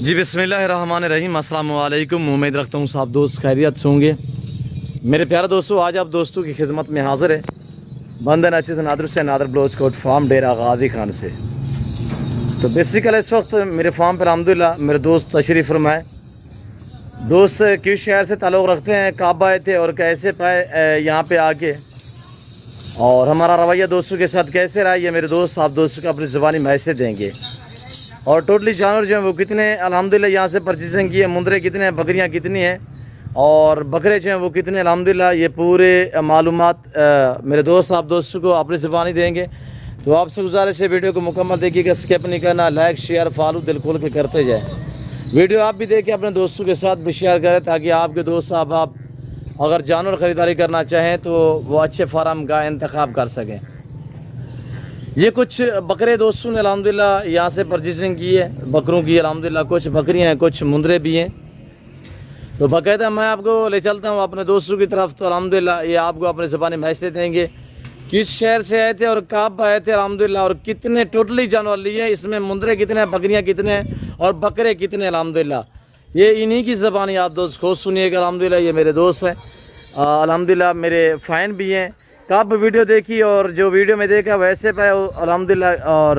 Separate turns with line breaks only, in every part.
جی بسم اللہ الرحمن الرحیم، السلام علیکم۔ امید رکھتا ہوں صاحب دوست خیریت سے ہوں گے۔ میرے پیارے دوستو، آج آپ دوستوں کی خدمت میں حاضر ہے بندن اچھے نادر سے نادر بلوچ کوٹ فارم ڈیرہ غازی خان سے۔ تو بیسیکل اس وقت میرے فارم پر الحمدللہ میرے دوست تشریف فرمائے۔ دوست کس شہر سے تعلق رکھتے ہیں، کب آئے تھے اور کیسے پائے یہاں پہ آ کے، اور ہمارا رویہ دوستوں کے ساتھ کیسے رہا، یہ میرے دوست آپ دوستوں کو اپنی زبانی میسج دیں گے۔ اور ٹوٹلی جانور جو ہیں وہ کتنے الحمدللہ یہاں سے پرچیزنگ کی ہے، مندرے کتنے ہیں، بکریاں کتنی ہیں، اور بکرے جو ہیں وہ کتنے الحمدللہ، یہ پورے معلومات میرے دوست آپ دوستوں کو اپنی زبانی دیں گے۔ تو آپ سے گزارش ہے ویڈیو کو مکمل دیکھیے گا، اسکپ نہیں کرنا، لائک شیئر فالو دل کھول کے کرتے جائیں۔ ویڈیو آپ بھی دیکھیں، اپنے دوستوں کے ساتھ بھی شیئر کریں تاکہ آپ کے دوست آپ اگر جانور خریداری کرنا چاہیں تو وہ اچھے فارم کا انتخاب کر سکیں۔ یہ کچھ بکرے دوستوں نے الحمدللہ یہاں سے پرچیزنگ کی ہے، بکروں کی الحمدللہ، کچھ بکریاں ہیں، کچھ مندرے بھی ہیں۔ تو باقاعدہ میں آپ کو لے چلتا ہوں اپنے دوستوں کی طرف، تو الحمدللہ یہ آپ کو اپنے زبانی میسج دیں گے کس شہر سے آئے تھے اور کب آئے تھے الحمدللہ، اور کتنے ٹوٹلی جانور لیے ہیں، اس میں مندرے کتنے ہیں، بکریاں کتنے ہیں اور بکرے کتنے الحمدللہ۔ یہ انہی کی زبانی آپ دوست خود سنیے گا الحمدللہ۔ یہ میرے دوست ہیں الحمدللہ، میرے فین بھی ہیں۔ کب ویڈیو دیکھی اور جو ویڈیو میں دیکھا ویسے پہ الحمدللہ، اور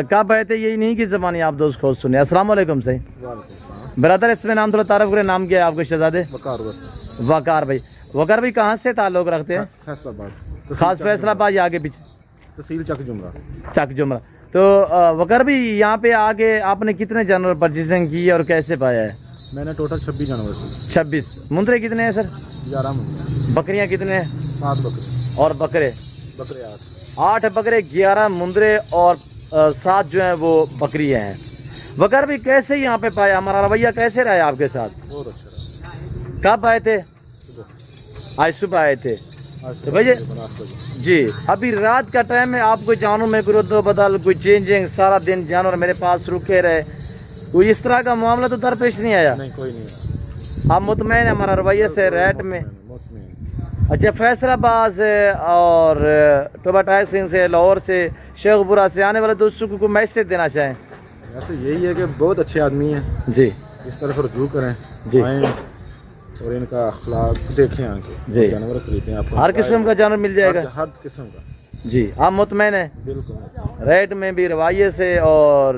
کب آئے تھے یہ انہی کی زبانی آپ دوست خود سنیں۔ السلام علیکم صحیح برادر، اس میں نام تھوڑا تعارف کریں، نام کیا ہے آپ کے شہزادے؟ وقار بھائی۔ وقار بھائی کہاں سے تعلق رکھتے ہیں؟ خاص فیصلہ آباد یا آگے پیچھے؟ تحصیل چک جمرہ۔ تو وقار بھائی یہاں پہ آگے آپ نے کتنے جانور پرچیزنگ کی ہے اور کیسے پایا ہے؟
میں نے ٹوٹل 26 جانور
26 مندرے کتنے ہیں سر؟
11 مندرے۔
بکریاں کتنے ہیں؟
7 بکرے
اور بکرے 8 بکرے 11 مندرے اور 7 جو ہیں وہ بکریاں ہیں۔ وقار بھی کیسے یہاں پہ پایا، ہمارا رویہ کیسے رہا آپ کے ساتھ؟
بہت اچھا رہا۔
کب آئے تھے؟ آج صبح آئے تھے تو بھائی جی۔ ابھی رات کا ٹائم ہے، آپ کو جانور میں کوئی رد و بدل، کوئی چینجنگ، سارا دن جانور میرے پاس رکے رہے، کوئی اس طرح کا معاملہ تو درپیش نہیں آیا؟
نہیں، کوئی نہیں۔
آپ مطمئن ہیں ہمارا رویہ سے، ریٹ میں؟ اچھا، فیصل آباد سے اور ٹوبا ٹائر سنگھ سے، لاہور سے، شیخ پورہ سے آنے والے دوستوں کو کوئی میسج دینا چاہیں؟
ایسے یہی ہے کہ بہت اچھے آدمی ہیں
جی،
اس طرف رجوع کریں
جی،
آئیں اور ان کا اخلاق دیکھیں، آ کے
جی،
جانور خریدیں، آپ
ہر قسم کا جانور مل جائے گا؟
ہر قسم کا
جی، آپ مطمئن ہیں؟
بالکل،
ریٹ میں بھی، رویے سے اور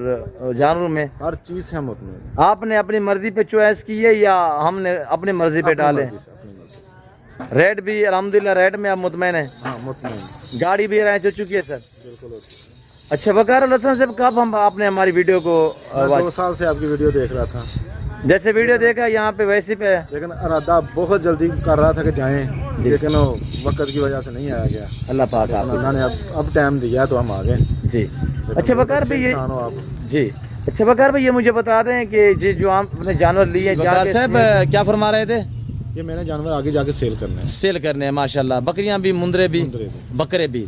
جانور میں
ہر چیز سے ہم مطمئن ہیں۔
آپ نے اپنی مرضی پہ چوائس کی ہے یا ہم نے اپنی مرضی پہ ڈالے؟
اپنی مرضی۔
ریٹ بھی الحمدللہ، ریٹ میں آپ مطمئن ہیں؟
ہاں مطمئن،
گاڑی بھی رائے چل چکی ہے سر؟
بالکل۔
اچھا وقار الحسن صاحب، کب ہم آپ نے ہماری ویڈیو کو
2 سال سے آپ کی ویڈیو دیکھ رہا تھا،
جیسے ویڈیو دیکھا یہاں پہ ویسے پہ،
لیکن ارادہ بہت جلدی کر رہا تھا کہ جائیں، لیکن وہ وقت کی وجہ سے نہیں آیا گیا۔
اللہ پاک آپ
اللہ نے اب ٹائم دیا تو ہم آ گئے۔
جی۔ اچھا وقار بھائی یہ جی، اچھا وقار بھائی یہ مجھے بتا دیں کہ جی جو آپ نے جانور لیے، وقار صاحب کیا فرما رہے تھے؟
یہ میں نے جانور آگے جا کے سیل کرنے ہیں۔
سیل کرنے ہیں، ماشاءاللہ، بکریاں بھی، مندرے بھی، بکرے بھی۔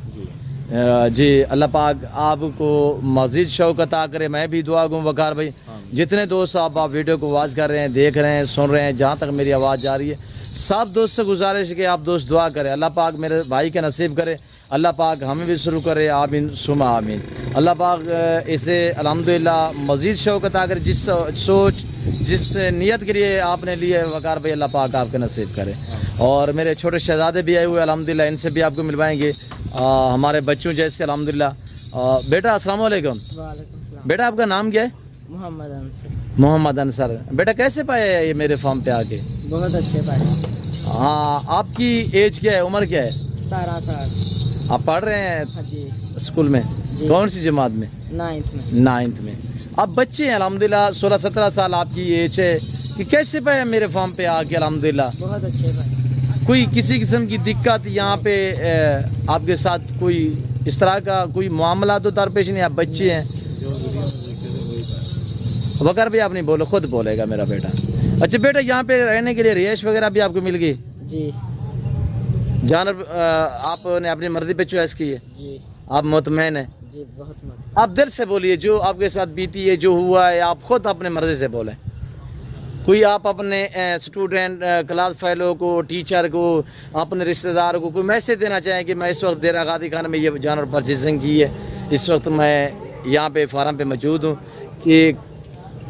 جی، اللہ پاک آپ کو مزید شوق عطا کرے۔ میں بھی دعا گوں وقار بھائی، جتنے دوست آپ ویڈیو کو واچ کر رہے ہیں، دیکھ رہے ہیں، سن رہے ہیں، جہاں تک میری آواز جا رہی ہے، سب دوست سے گزارش ہے کہ آپ دوست دعا کریں، اللہ پاک میرے بھائی کے نصیب کرے، اللہ پاک ہمیں بھی شروع کرے، آمین ثم آمین۔ اللہ پاک اسے الحمدللہ مزید شوق عطا کرے، جس سوچ جس نیت کے لیے آپ نے لیے وقار بھائی، اللہ پاک آپ کے نصیب کرے۔ اور میرے چھوٹے شہزادے بھی آئے ہوئے الحمدللہ، ان سے بھی آپ کو ملوائیں گے، ہمارے بچوں جیسے الحمدللہ۔ بیٹا السلام علیکم۔ بیٹا آپ کا نام کیا ہے؟
محمد انصر۔
محمد انصر۔ بیٹا کیسے پائے یہ میرے فارم پہ آ کے؟
بہت اچھے پائے۔
ہاں، آپ کی ایج کیا ہے، عمر کیا ہے؟
17 سال۔
آپ پڑھ رہے ہیں
جی۔
اسکول میں؟ کون سی جماعت میں؟
9th میں۔
اب بچے ہیں الحمدللہ، 16-17 سال آپ کی ایج ہے، کہ کیسے پائے میرے فارم پہ آ کے الحمدللہ؟
بہت اچھے پائے۔
کوئی کسی قسم کی دقت یہاں پہ آپ کے ساتھ کوئی اس طرح کا کوئی معاملہ تو درپیش نہیں؟ آپ بچے ہیں۔ وقار بھی آپ نہیں بولو، خود بولے گا میرا بیٹا۔ اچھا بیٹا، یہاں پہ رہنے کے لیے رہائش وغیرہ بھی آپ کو مل گئی؟
جی۔
جانور آپ نے اپنی مرضی پہ چوائس کی ہے؟
جی۔
آپ مطمئن ہیں؟
جی بہت مطمئن۔
آپ دل سے بولیے، جو آپ کے ساتھ بیتی ہے، جو ہوا ہے، آپ خود اپنے مرضی سے بولیں۔ کوئی آپ اپنے اسٹوڈنٹ، کلاس فیلو کو، ٹیچر کو، اپنے رشتہ دار کو کوئی میسج دینا چاہیں کہ میں اس وقت ڈیرہ غازی خان میں یہ جانور پرچیزنگ کی ہے، اس وقت میں یہاں پہ فارم پہ موجود ہوں، کہ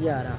11,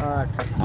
8